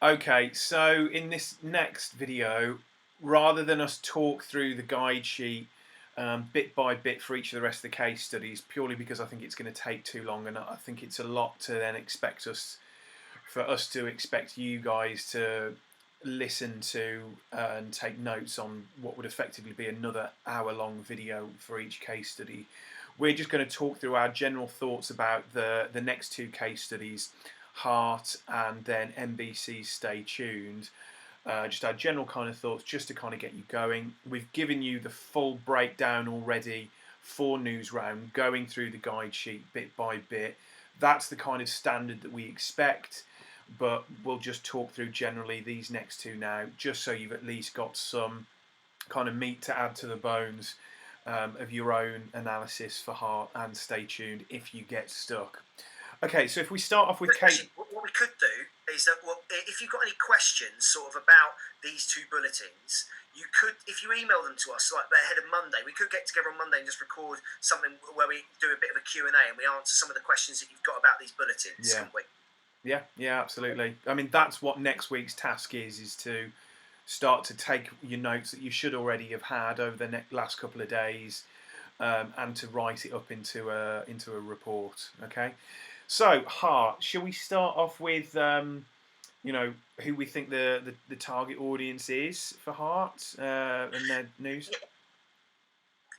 Okay, so in this next video, rather than us talk through the guide sheet bit by bit for each of the rest of the case studies, purely because I think it's going to take too long, and I think it's a lot to then expect us for us to expect you guys to listen to and take notes on what would effectively be another hour-long video for each case study. We're just going to talk through our general thoughts about the next two case studies, Heart and then NBC's Stay Tuned. Just our general kind of thoughts, just to kind of get you going. We've given you the full breakdown already for News Round, going through the guide sheet bit by bit. That's the kind of standard that we expect, but we'll just talk through generally these next two now, just so you've at least got some kind of meat to add to the bones of your own analysis for Heart and Stay Tuned if you get stuck. Okay, so if we start off with Kate. Actually, what we could do is that, if you've got any questions sort of about these two bulletins, you could, if you email them to us like ahead of Monday, we could get together on Monday and just record something where we do a bit of a Q&A and we answer some of the questions that you've got about these bulletins, couldn't we? Yeah, absolutely. I mean, that's what next week's task is to start to take your notes that you should already have had over the last couple of days, and to write it up into a report. Okay, so Heart, shall we start off with who we think the target audience is for Heart and their news? Yeah.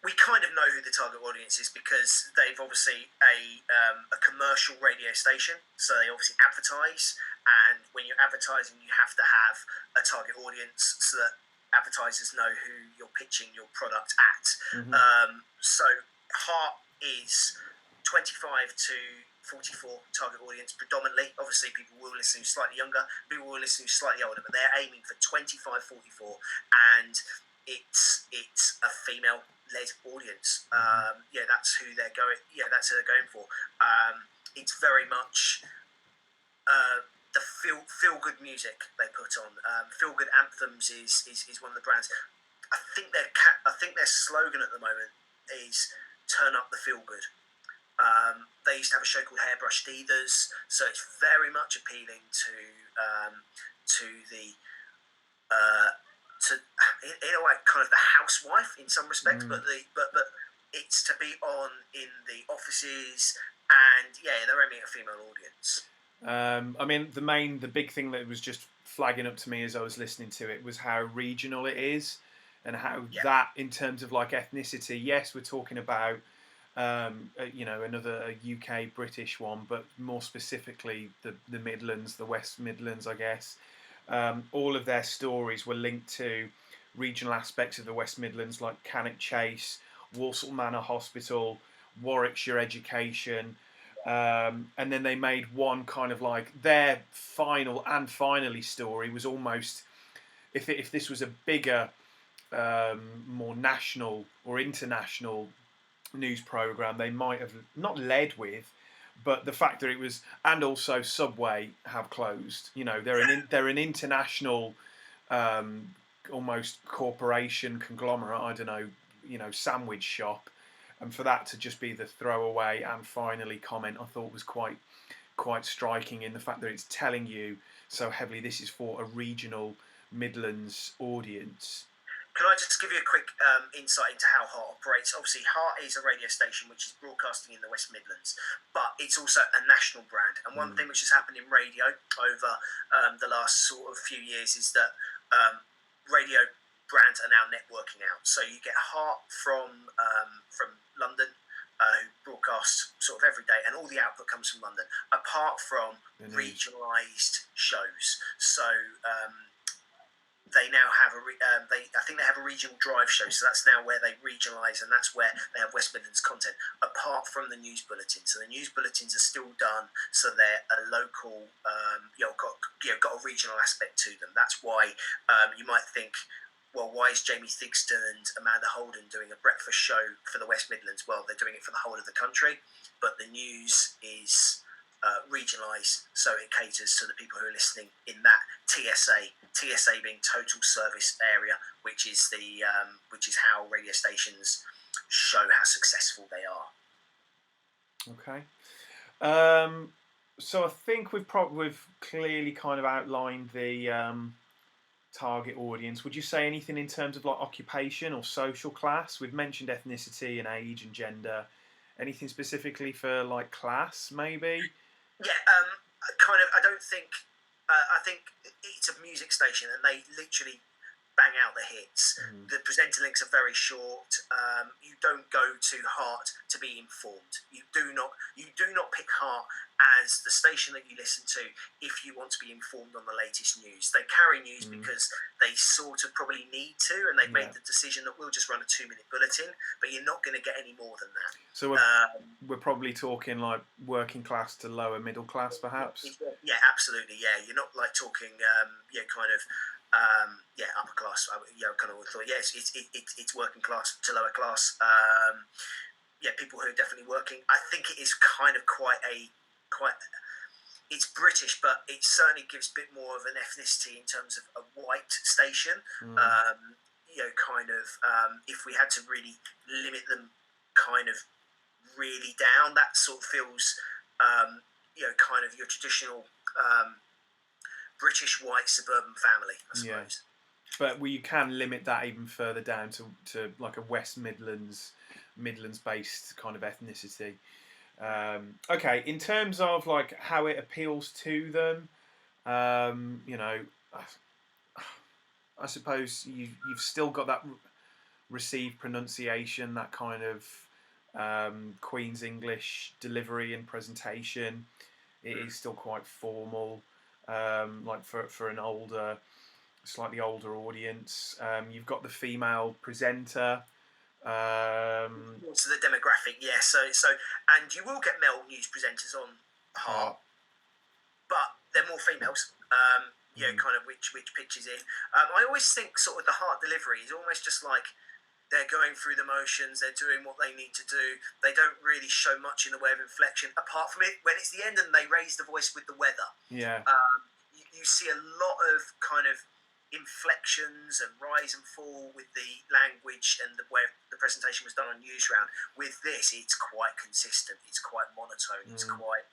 We kind of know who the target audience is because they've obviously a commercial radio station, so they obviously advertise. And when you're advertising, you have to have a target audience so that advertisers know who you're pitching your product at. Mm-hmm. So Heart is 25 to 44 target audience predominantly. Obviously, people will listen who's slightly younger, people will listen who's slightly older, but they're aiming for 25, 44, and it's a female-led audience. That's who they're going. Yeah, that's who they're going for. It's very much the feel good music they put on. Feel good anthems is one of the brands. I think their slogan at the moment is "Turn up the feel good." They used to have a show called Hairbrush Divas, so it's very much appealing to the in a way kind of the housewife in some respects, but it's to be on in the offices, and they're aiming at a female audience. I mean, the big thing that was just flagging up to me as I was listening to it was how regional it is, and how that, in terms of like ethnicity, yes, we're talking about another UK British one, but more specifically the Midlands, the West Midlands, I guess. All of their stories were linked to regional aspects of the West Midlands, like Cannock Chase, Walsall Manor Hospital, Warwickshire Education, and then they made one kind of like their final and finally story was almost, if this was a bigger, more national or international news program, they might have not led with, but the fact that it was, and also Subway have closed. They're an international, almost corporation conglomerate. I don't know, sandwich shop, and for that to just be the throwaway and finally comment, I thought was quite striking in the fact that it's telling you so heavily this is for a regional Midlands audience. Can I just give you a quick insight into how Heart operates? Obviously, Heart is a radio station which is broadcasting in the West Midlands, but it's also a national brand. And one thing which has happened in radio over the last sort of few years is that radio brands are now networking out. So you get Heart from London, who broadcast sort of every day, and all the output comes from London, apart from regionalised shows. So they now have I think they have a regional drive show, so that's now where they regionalise, and that's where they have West Midlands content, apart from the news bulletins. So the news bulletins are still done, so they're a local, got a regional aspect to them. That's why you might think, well, why is Jamie Thigston and Amanda Holden doing a breakfast show for the West Midlands? Well, they're doing it for the whole of the country, but the news is regionalised, so it caters to the people who are listening in that TSA being total service area, which is how radio stations show how successful they are. Okay. So I think we've clearly kind of outlined the target audience. Would you say anything in terms of like occupation or social class? We've mentioned ethnicity and age and gender. Anything specifically for like class, maybe? Yeah, kind of. I don't think. I think it's a music station, and they literally bang out the hits. Mm. The presenter links are very short. You don't go to Heart to be informed. You do not. You do not pick Heart as the station that you listen to if you want to be informed on the latest news. They carry news Mm. because they sort of probably need to, and they've Yeah. made the decision that we'll just run a 2-minute bulletin. But you're not going to get any more than that. So we're probably talking like working class to lower middle class, perhaps. Yeah, absolutely. Yeah, you're not like talking. Kind of. Upper class. Kind of thought. Yeah, it's working class to lower class. People who are definitely working. I think it is kind of quite. It's British, but it certainly gives a bit more of an ethnicity in terms of a white station. Mm. If we had to really limit them, kind of really down, that sort of feels, kind of your traditional British white suburban family, I suppose. Yeah. But you can limit that even further down to like a West Midlands based kind of ethnicity. Okay, in terms of like how it appeals to them, I suppose you've still got that received pronunciation, that kind of Queen's English delivery and presentation. It is still quite formal, like for an slightly older audience. You've got the female presenter. So the demographic, yeah. So, and you will get male news presenters on Heart, but they're more females. Kind of which pitches in. I always think sort of the Heart delivery is almost just like they're going through the motions. They're doing what they need to do. They don't really show much in the way of inflection, apart from it when it's the end and they raise the voice with the weather. Yeah. You see a lot of kind of inflections and rise and fall with the language and the way the presentation was done on Newsround. With this, it's quite consistent. It's quite monotone. It's quite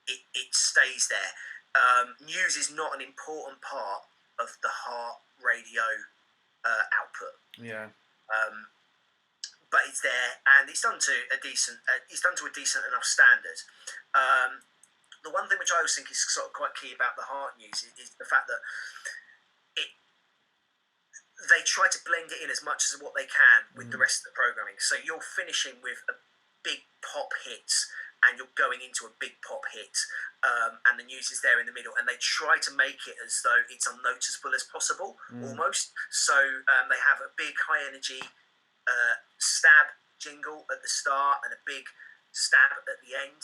it stays there. News is not an important part of the Heart radio output. Yeah. But it's there, and it's done to a decent. It's done to a decent enough standard. The one thing which I always think is sort of quite key about the Heart News is the fact that they try to blend it in as much as what they can with the rest of the programming. So you're finishing with a big pop hit, and you're going into a big pop hit, and the news is there in the middle, and they try to make it as though it's unnoticeable as possible, almost. So they have a big high energy stab jingle at the start and a big stab at the end.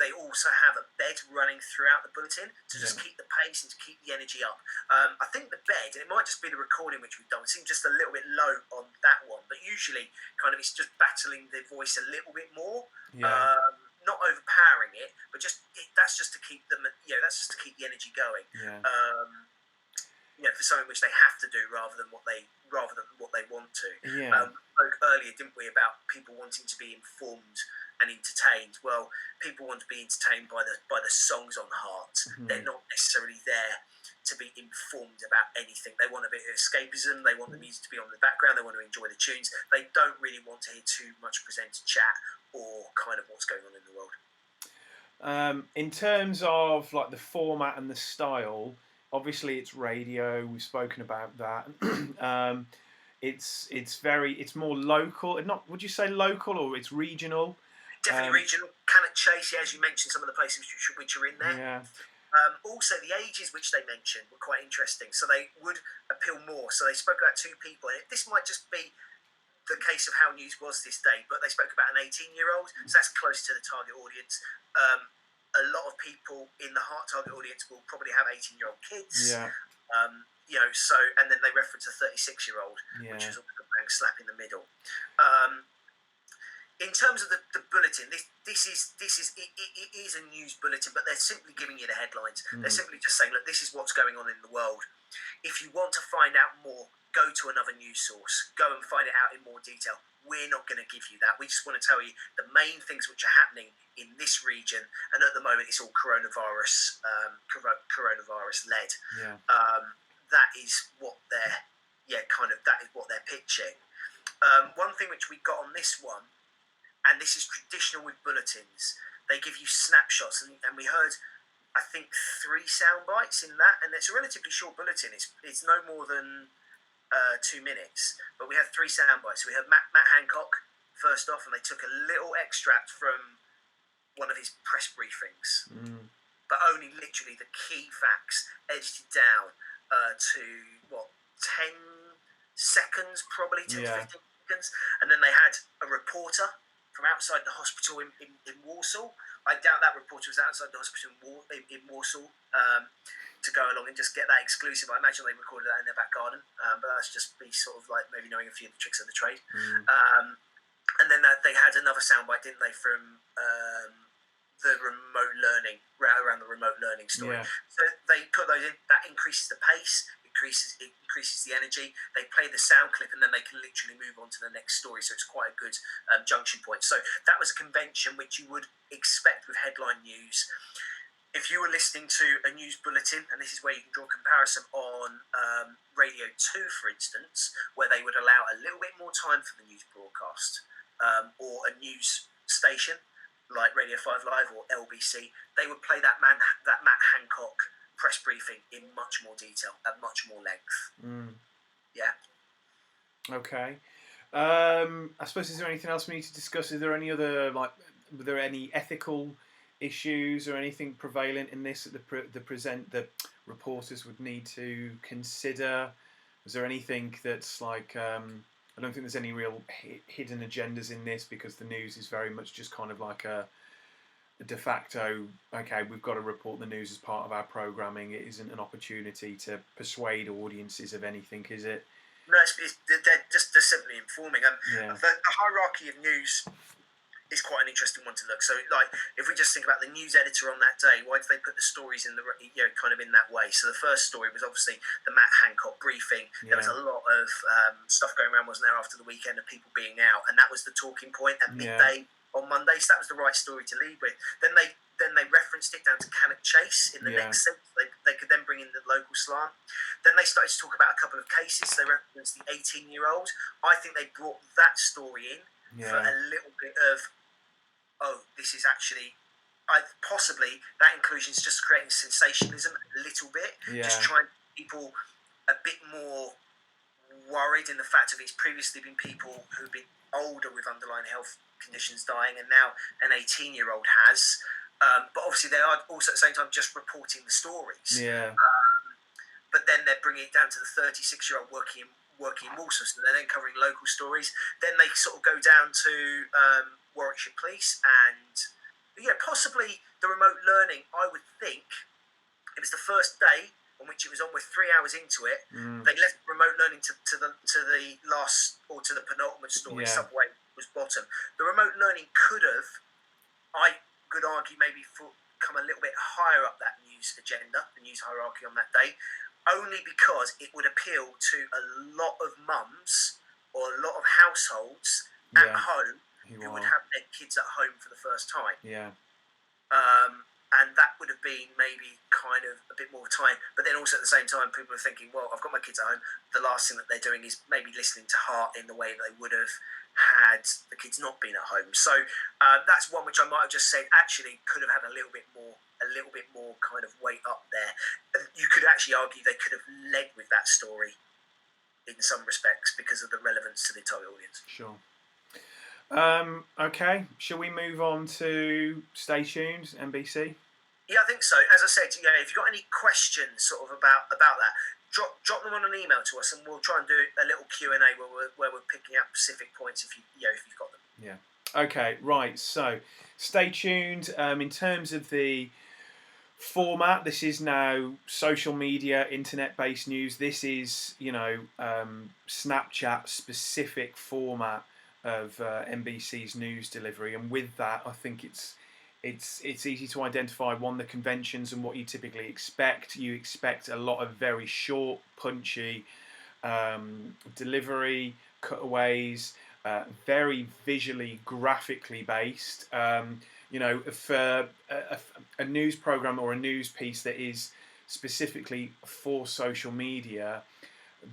They also have a bed running throughout the bulletin to just keep the pace and to keep the energy up. I think the bed, and it might just be the recording which we've done, seems just a little bit low on that one, but usually kind of it's just battling the voice a little bit more. Yeah. Not overpowering it, but that's just to keep them. That's just to keep the energy going. Yeah. For something which they have to do rather than what they want to. Yeah. We spoke earlier, didn't we, about people wanting to be informed and entertained. Well, people want to be entertained by the songs on Heart. They're not necessarily there to be informed about anything. They want a bit of escapism. They want the music to be on in the background. They want to enjoy the tunes. They don't really want to hear too much presenter chat or kind of what's going on in the world. In terms of like the format and the style, obviously it's radio. We've spoken about that. It's more local. Not, would you say local, or it's regional? Definitely regional. Cannock Chase, as you mentioned, some of the places which are in there. Yeah. Also, the ages which they mentioned were quite interesting. So they would appeal more. So they spoke about 2 people. And this might just be the case of how news was this day, but they spoke about an 18-year-old. So that's close to the target audience. A lot of people in the Heart target audience will probably have 18-year-old kids. Yeah. And then they reference a 36-year-old, which is a bang slap in the middle. In terms of the bulletin, this is a news bulletin, but they're simply giving you the headlines. They're simply just saying, look, this is what's going on in the world. If you want to find out more, go to another news source, go and find it out in more detail. We're not going to give you that. We just want to tell you the main things which are happening in this region, and at the moment it's all coronavirus led. Yeah. That is what they're that is what they're pitching. One thing which we got on this one, and this is traditional with bulletins, they give you snapshots, and we heard, I think, 3 sound bites in that, and it's a relatively short bulletin. It's no more than 2 minutes, but we had 3 sound bites. So we had Matt Hancock first off, and they took a little extract from one of his press briefings, but only literally the key facts, edited down to 10 seconds, probably 10 to 15 seconds, and then they had a reporter from outside the hospital in Warsaw. I doubt that reporter was outside the hospital in Warsaw to go along and just get that exclusive. I imagine they recorded that in their back garden, but that's just me sort of like maybe knowing a few of the tricks of the trade. And then they had another soundbite, didn't they, from the remote learning, around the remote learning story. Yeah. So they put those in. That increases the pace, increases the energy. They play the sound clip, and then they can literally move on to the next story. So it's quite a good junction point. So that was a convention which you would expect with headline news. If you were listening to a news bulletin, and this is where you can draw a comparison on Radio 2, for instance, where they would allow a little bit more time for the news broadcast, or a news station like Radio 5 Live or LBC, they would play that Matt Hancock press briefing in much more detail, at much more length. Yeah. Okay. I suppose, is there anything else we need to discuss? Is there any other, were there any ethical issues or anything prevalent in this that the reporters would need to consider? Was there anything that's I don't think there's any real hidden agendas in this, because the news is very much just kind of like a de facto, okay, we've got to report the news as part of our programming. It isn't an opportunity to persuade audiences of anything, is it? No, they're simply informing. The hierarchy of news is quite an interesting one to look. So, if we just think about the news editor on that day, why did they put the stories in kind of in that way? So the first story was obviously the Matt Hancock briefing. There was a lot of stuff going around, wasn't there, after the weekend, of people being out, and that was the talking point at midday on Monday. So that was the right story to lead with. Then they referenced it down to Cannock Chase in the next sense. They could then bring in the local slant. Then they started to talk about a couple of cases. They referenced the 18-year-old. I think they brought that story in for a little bit of, this is actually, possibly that inclusion is just creating sensationalism a little bit, just trying to get people a bit more worried in the fact of it's previously been people who've been older with underlying health conditions dying, and now an 18-year-old has. But obviously they are also at the same time just reporting the stories. Yeah. But then they're bringing it down to the 36-year-old working in Walsall, so they're then covering local stories. Then they sort of go down to Warwickshire Police, and possibly the remote learning. I would think it was the first day on which it was on. We're 3 hours into it. They left remote learning to the last, or to the penultimate story. Subway was bottom. The remote learning could have, I could argue, maybe come a little bit higher up that news agenda, the news hierarchy on that day, only because it would appeal to a lot of mums or a lot of households at home who would have their kids at home for the first time. Yeah. And that would have been maybe kind of a bit more time. But then also at the same time, people are thinking, well, I've got my kids at home. The last thing that they're doing is maybe listening to Heart in the way that they would have had the kids not been at home. So that's one which I might have just said actually could have had a little bit more kind of weight up there. You could actually argue they could have led with that story in some respects because of the relevance to the target audience. Sure. Okay, shall we move on to Stay Tuned, NBC? Yeah, I think so. As I said, if you've got any questions sort of about that, drop them on an email to us, and we'll try and do a little Q&A where we're picking out specific points if you've got them. Yeah. Okay. Right. So, Stay Tuned. In terms of the format, this is now social media, internet-based news. This is Snapchat specific format of NBC's news delivery, and with that, I think it's easy to identify the conventions and what you typically expect. You expect a lot of very short, punchy delivery, cutaways, very visually, graphically based. For a news program or a news piece that is specifically for social media,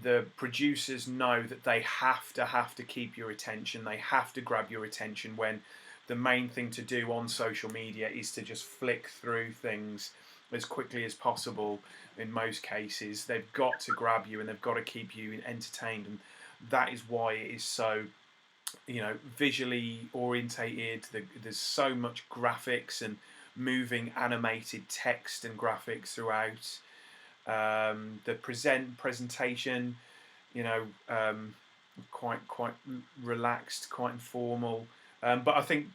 the producers know that they have to keep your attention. They have to grab your attention when the main thing to do on social media is to just flick through things as quickly as possible. In most cases, they've got to grab you and they've got to keep you entertained, and that is why it is so, visually orientated. There's so much graphics and moving animated text and graphics throughout. The presentation, you know, quite relaxed, quite informal. But I think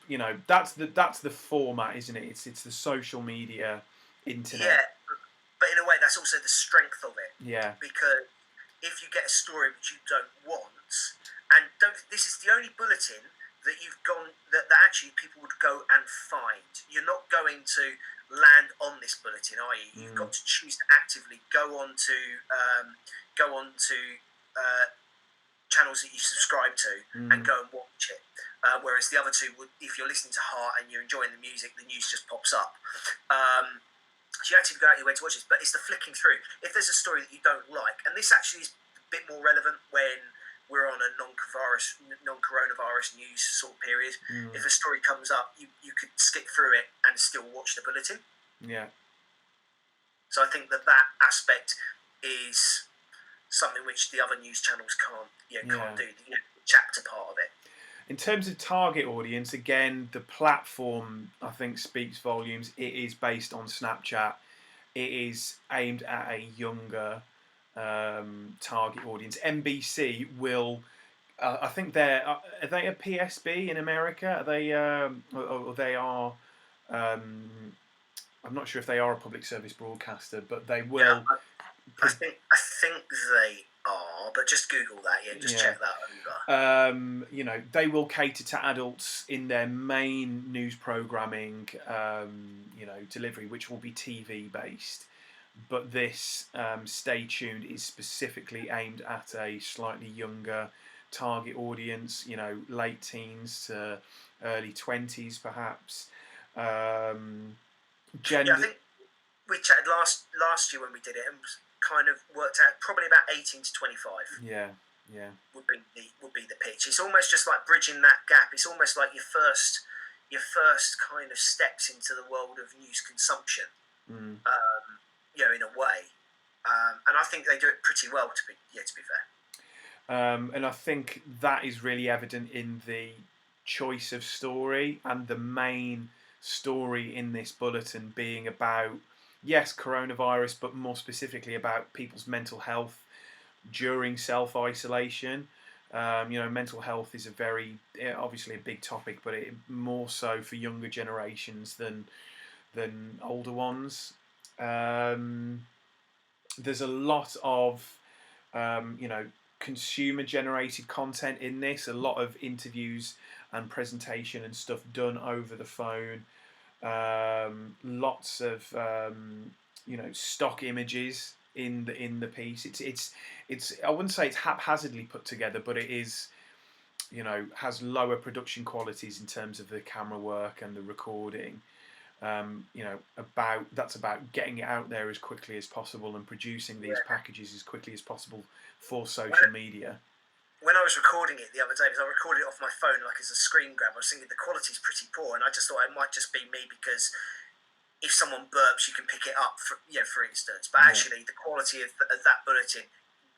that's the format, isn't it? It's the social media, internet. Yeah, but in a way, that's also the strength of it. Yeah. Because if you get a story which you don't want, and this is the only bulletin that you've gone that actually people would go and find. You're not going to land on this bulletin, are you? You've got to choose to actively go on to channels that you subscribe to and go and watch it. Whereas the other two would, if you're listening to Heart and you're enjoying the music, the news just pops up. So you actively go out your way to watch this, but it's the flicking through. If there's a story that you don't like, and this actually is a bit more relevant when we're on a non-coronavirus news sort of period. If a story comes up, you could skip through it and still watch the bulletin. Yeah. So I think that aspect is something which the other news channels can't do. The chapter part of it. In terms of target audience, again, the platform I think speaks volumes. It is based on Snapchat. It is aimed at a younger target audience. NBC will, I think are they a PSB in America? Are they, or they are? I'm not sure if they are a public service broadcaster, but they will. Yeah, I think they are, but just Google that. Check that over. They will cater to adults in their main news programming, delivery, which will be TV based. But this Stay Tuned is specifically aimed at a slightly younger target audience, late teens to early 20s perhaps. Gender. Yeah, I think we chatted last year when we did it and kind of worked out probably about 18 to 25. Yeah. Would be the pitch. It's almost just like bridging that gap. It's almost like your first kind of steps into the world of news consumption. In a way, and I think they do it pretty well. To be fair. And I think that is really evident in the choice of story and the main story in this bulletin being about, yes, coronavirus, but more specifically about people's mental health during self-isolation. Mental health is obviously a big topic, but it more so for younger generations than older ones. There's a lot of consumer generated content in this, a lot of interviews and presentation and stuff done over the phone, lots of stock images in the piece. It's I wouldn't say it's haphazardly put together, but it is has lower production qualities in terms of the camera work and the recording. About getting it out there as quickly as possible and producing these packages as quickly as possible for social media. When I was recording it the other day, because I recorded it off my phone like as a screen grab, I was thinking the quality's pretty poor, and I just thought it might just be me because if someone burps, you can pick it up, for instance. But actually, the quality of that bulletin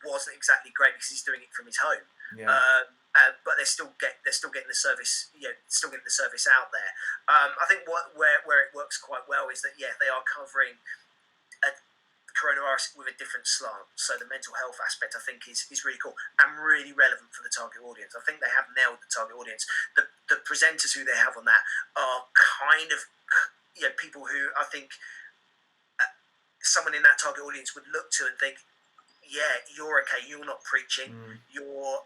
wasn't exactly great because he's doing it from his home. But they're still getting the service, still getting the service out there. I think where it works quite well is that they are covering coronavirus with a different slant. So the mental health aspect I think is really cool and really relevant for the target audience. I think they have nailed the target audience. The presenters who they have on that are kind of people who I think someone in that target audience would look to and think, you're okay. You're not preaching. You're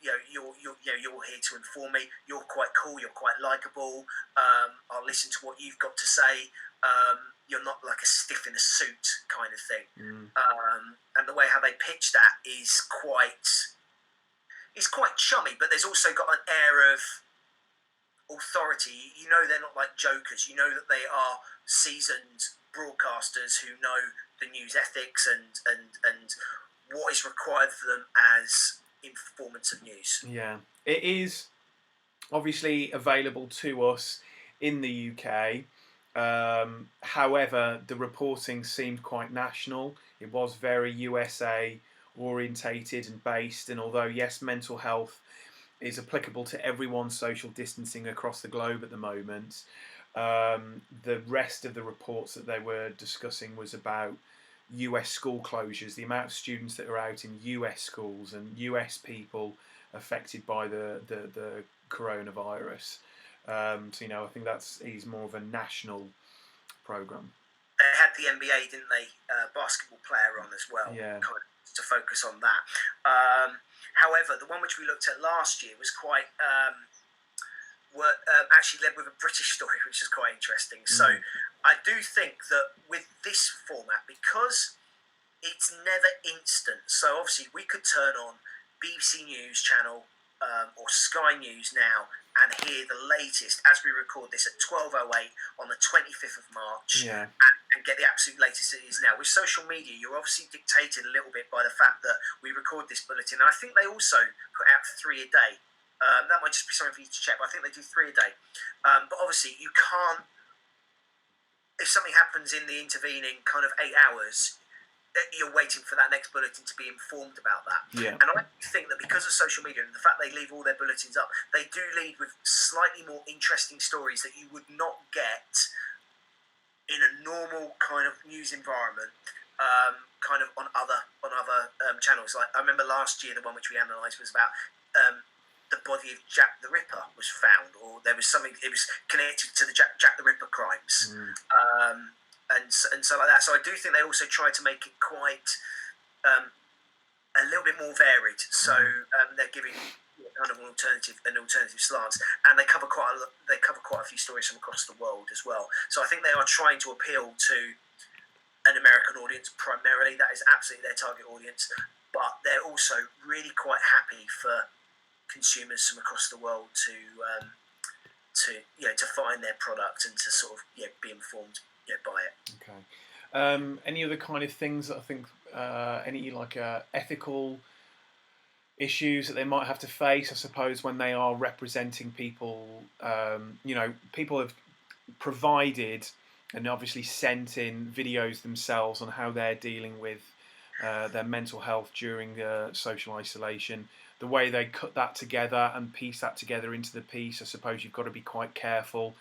here to inform me. You're quite cool. You're quite likable. I'll listen to what you've got to say. You're not like a stiff in a suit kind of thing. And the way how they pitch that is quite chummy, but there's also got an air of authority. You know, they're not like jokers. You know that they are seasoned broadcasters who know the news ethics and what is required for them as informants of news. Yeah, it is obviously available to us in the UK. However, the reporting seemed quite national. It was very USA orientated and based. And although, yes, mental health is applicable to everyone's social distancing across the globe at the moment, the rest of the reports that they were discussing was about US school closures, the amount of students that are out in US schools and US people affected by the coronavirus. So I think he's more of a national program. They had the NBA, didn't they? Basketball player on as well, Yeah. kind of to focus on that. However, the one which we looked at last year was quite actually led with a British story, which is quite interesting. So I do think that with this format, because it's never instant, so obviously we could turn on BBC News channel or Sky News now and hear the latest as we record this at 12:08 on the 25th of March, Yeah. and get the absolute latest it is now. With social media, you're obviously dictated a little bit by the fact that we record this bulletin, and I think they also put out 3 a day. That might just be something for you to check, but I think they do 3 a day. But obviously, you can't. If something happens in the intervening kind of 8 hours, you're waiting for that next bulletin to be informed about that. Yeah. And I think that because of social media and the fact they leave all their bulletins up, they do lead with slightly more interesting stories that you would not get in a normal kind of news environment. Kind of on other channels. Like I remember last year, the one which we analysed was about the body of Jack the Ripper was found, or there was something. It was connected to the Jack the Ripper crimes, and so like that. So I do think they also tried to make it quite a little bit more varied. So they're giving kind of an alternative slants, and they cover quite a few stories from across the world as well. So I think they are trying to appeal to an American audience primarily. That is absolutely their target audience, but they're also really quite happy for consumers from across the world to find their product and to sort of be informed by it. Okay. Any other kind of things that I think any ethical issues that they might have to face, I suppose, when they are representing people? People have provided and obviously sent in videos themselves on how they're dealing with their mental health during social isolation. The way they cut that together and piece that together into the piece, I suppose you've got to be quite careful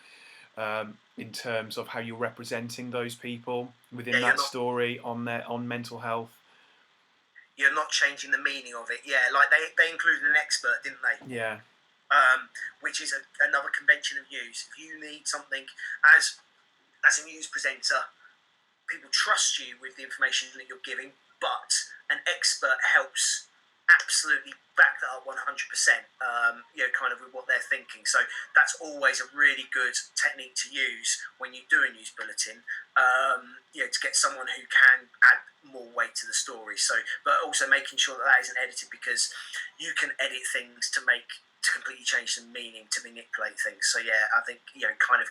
in terms of how you're representing those people within that story on mental health. You're not changing the meaning of it. Yeah, like they included an expert, didn't they? Yeah. Which is another convention of news. If you need something as a news presenter, people trust you with the information that you're giving, but an expert helps absolutely back that up 100%, kind of with what they're thinking. So that's always a really good technique to use when you do a news bulletin, to get someone who can add more weight to the story. So, but also making sure that isn't edited, because you can edit things to completely change the meaning, to manipulate things. So yeah, I think kind of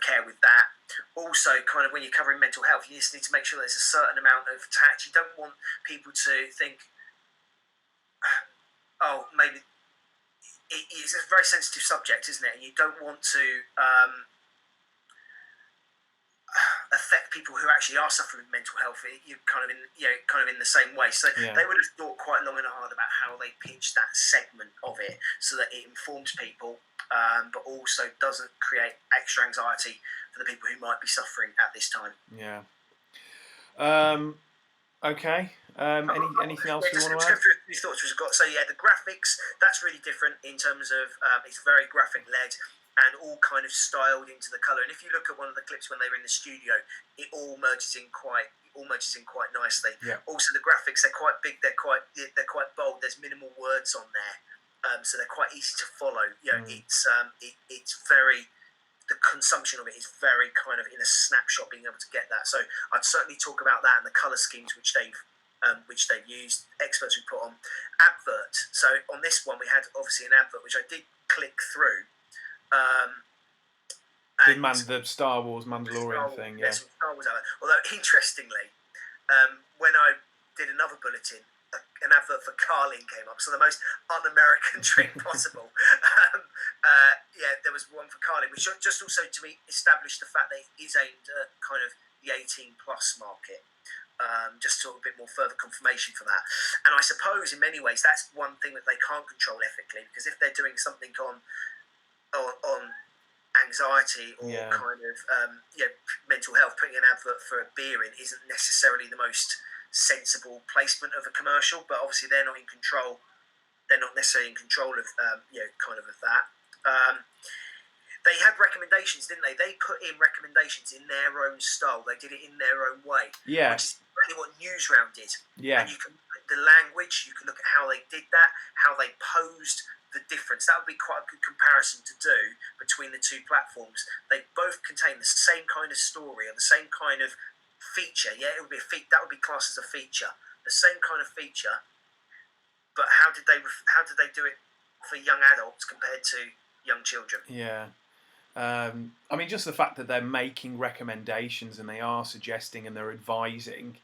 care with that. Also, kind of when you're covering mental health, you just need to make sure there's a certain amount of tact. You don't want people to think, oh, maybe it's a very sensitive subject, isn't it? And you don't want to affect people who actually are suffering with mental health. You're kind of in the same way. So they would have thought quite long and hard about how they pitch that segment of it, so that it informs people, but also doesn't create extra anxiety for the people who might be suffering at this time. Yeah. Okay. Anything else you want to add? Let's go through a few thoughts we've got. So yeah, the graphics, that's really different in terms of it's very graphic led and all kind of styled into the colour. And if you look at one of the clips when they were in the studio, it all merges in quite nicely. Yeah. Also, the graphics, they're quite big, they're quite bold. There's minimal words on there, so they're quite easy to follow. It's very. The consumption of it is very kind of in a snapshot, being able to get that. So I'd certainly talk about that and the colour schemes which they've which they've used, experts who put on advert. So on this one, we had obviously an advert which I did click through. The Star Wars Mandalorian thing, yeah. Yes, Star Wars advert. Although interestingly, when I did another bulletin, an advert for Carling came up. So the most un-American drink possible. There was one for Carling, which just also to me established the fact that it is aimed at kind of the 18 plus market. Just sort of a bit more further confirmation for that. And I suppose in many ways that's one thing that they can't control ethically, because if they're doing something on anxiety or kind of mental health, putting an advert for a beer in isn't necessarily the most sensible placement of a commercial. But obviously they're not in control. They're not necessarily in control of kind of that. They had recommendations, didn't they? They put in recommendations in their own style. They did it in their own way. Yeah. Which is really what Newsround did. Yeah. And you can look at the language, you can look at how they did that, how they posed the difference. That would be quite a good comparison to do between the two platforms. They both contain the same kind of story or the same kind of feature. Yeah, it would be that would be classed as a feature. The same kind of feature. But how did they do it for young adults compared to young children? Yeah. I mean, just the fact that they're making recommendations and they are suggesting and they're advising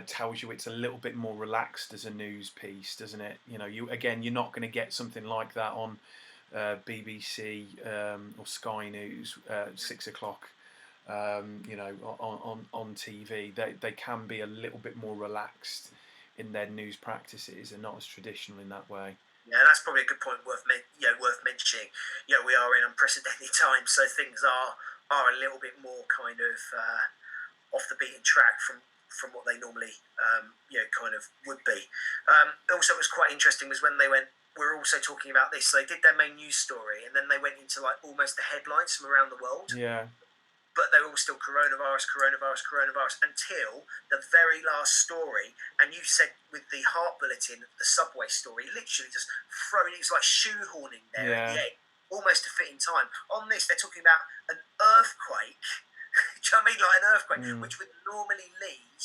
tells you it's a little bit more relaxed as a news piece, doesn't it? You know, you're not going to get something like that on BBC or Sky News 6 o'clock. On TV, they can be a little bit more relaxed in their news practices and not as traditional in that way. Yeah, that's probably a good point worth mentioning. We are in unprecedented times, so things are a little bit more kind of off the beaten track from what they normally kind of would be. Also, what was quite interesting was when they went. We're also talking about this. So they did their main news story, and then they went into like almost the headlines from around the world. Yeah. But they were all still coronavirus until the very last story. And you said with the heart bulletin, the subway story, literally just throwing, it was like shoehorning there at the end, almost to fit in time. On this, they're talking about an earthquake. Do you know what I mean? Like an earthquake, which would normally lead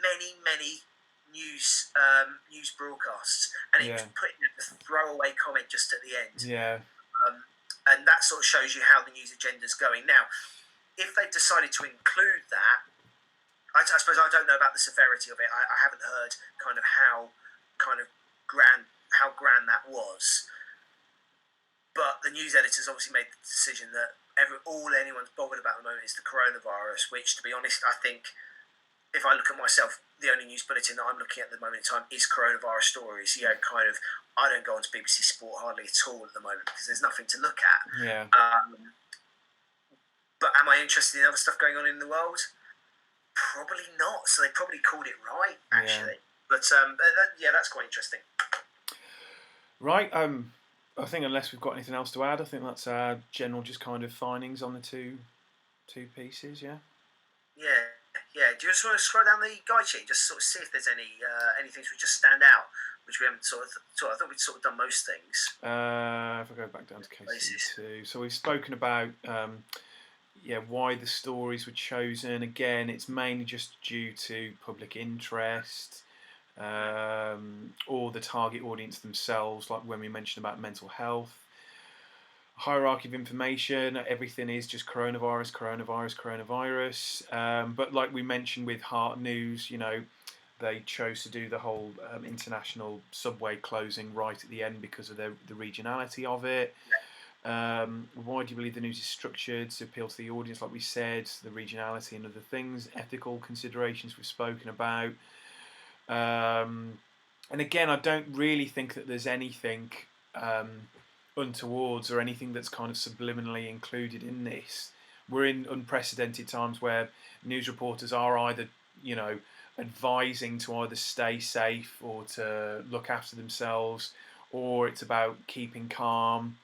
many news broadcasts. And it was putting a throwaway comment just at the end. Yeah. And that sort of shows you how the news agenda's going. Now, if they decided to include that, I suppose I don't know about the severity of it. I haven't heard kind of how grand that was. But the news editors obviously made the decision that all anyone's bothered about at the moment is the coronavirus, which, to be honest, I think if I look at myself, the only news bulletin that I'm looking at the moment in time is coronavirus stories. I don't go onto BBC Sport hardly at all at the moment because there's nothing to look at. Yeah. But am I interested in other stuff going on in the world? Probably not. So they probably called it right, actually. Yeah. But that's quite interesting. Right. I think unless we've got anything else to add, I think that's our general just kind of findings on the two pieces. Yeah. Yeah. Do you just want to scroll down the guide sheet, just sort of see if there's any things which just stand out, which we haven't sort of. I thought we'd sort of done most things. If I go back down to KC2, so we've spoken about. Why the stories were chosen. Again, it's mainly just due to public interest or the target audience themselves, like when we mentioned about mental health. Hierarchy of information, everything is just coronavirus. But like we mentioned with Heart News, they chose to do the whole international subway closing right at the end because of the regionality of it. Why do you believe the news is structured to appeal to the audience, like we said, the regionality and other things, ethical considerations we've spoken about. And again, I don't really think that there's anything untowards or anything that's kind of subliminally included in this. We're in unprecedented times where news reporters are either, advising to either stay safe or to look after themselves, or it's about keeping calm.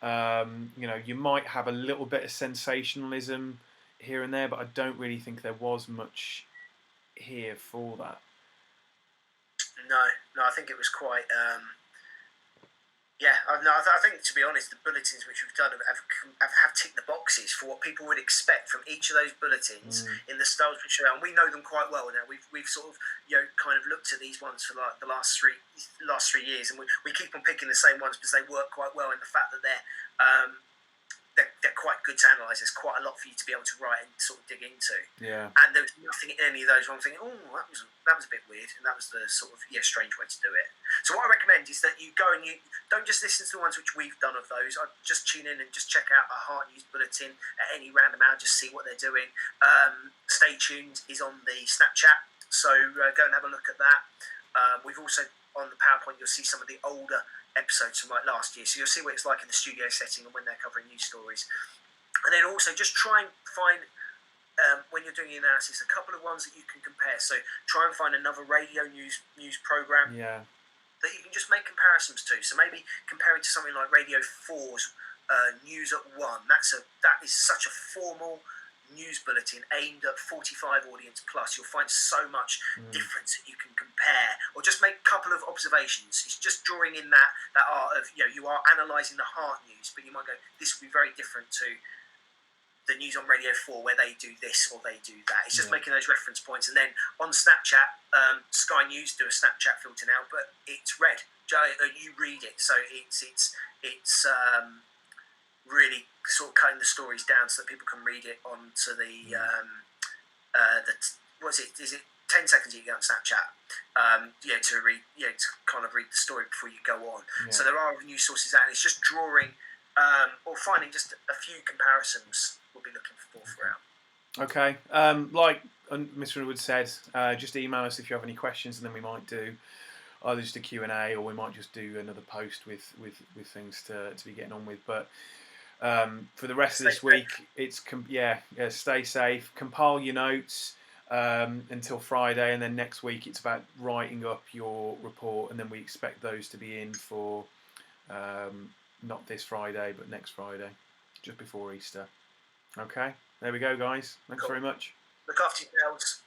You might have a little bit of sensationalism here and there, but I don't really think there was much here for that. No, I think it was quite. Yeah, no, I think, to be honest, the bulletins which we've done have ticked the boxes for what people would expect from each of those bulletins in the styles which are around. We know them quite well now. We've sort of kind of looked at these ones for like the last 3 years, and we keep on picking the same ones because they work quite well in the fact that they're quite good to analyse. There's quite a lot for you to be able to write and sort of dig into. Yeah. And there was nothing in any of those where I'm thinking, oh, that was a bit weird, and that was the sort of strange way to do it. So what I recommend is that you go and you don't just listen to the ones which we've done of those. I just tune in and just check out a Heart News bulletin at any random hour, just see what they're doing. Stay Tuned is on the Snapchat, so go and have a look at that. We've also on the PowerPoint you'll see some of the older episodes from like last year, so you'll see what it's like in the studio setting and when they're covering news stories. And then also just try and find when you're doing the analysis a couple of ones that you can compare. So try and find another radio news program that you can just make comparisons to. So maybe comparing to something like Radio 4's News at 1. That is such a formal news bulletin aimed at 45 audience plus. You'll find so much difference that you can compare, or just make a couple of observations. It's just drawing in that art of you are analysing the Heart News, but you might go, this would be very different to the news on Radio 4 where they do this or they do that. It's just making those reference points. And then on Snapchat, Sky News do a Snapchat filter now, but it's read. You read it, so it's really sort of cutting the stories down so that people can read it onto the what's it? Is it 10 seconds you get on Snapchat? To read, to kind of read the story before you go on. Yeah. So there are news sources out. It's just drawing or finding just a few comparisons we'll be looking for throughout. Okay, like Mr. Wood said, just email us if you have any questions, and then we might do either just a Q&A, or we might just do another post with things to be getting on with. But for the rest of this week, it's stay safe, compile your notes until Friday, and then next week it's about writing up your report, and then we expect those to be in for not this Friday but next Friday, just before Easter. Okay, there we go, guys. Thanks very much. Look after yourselves.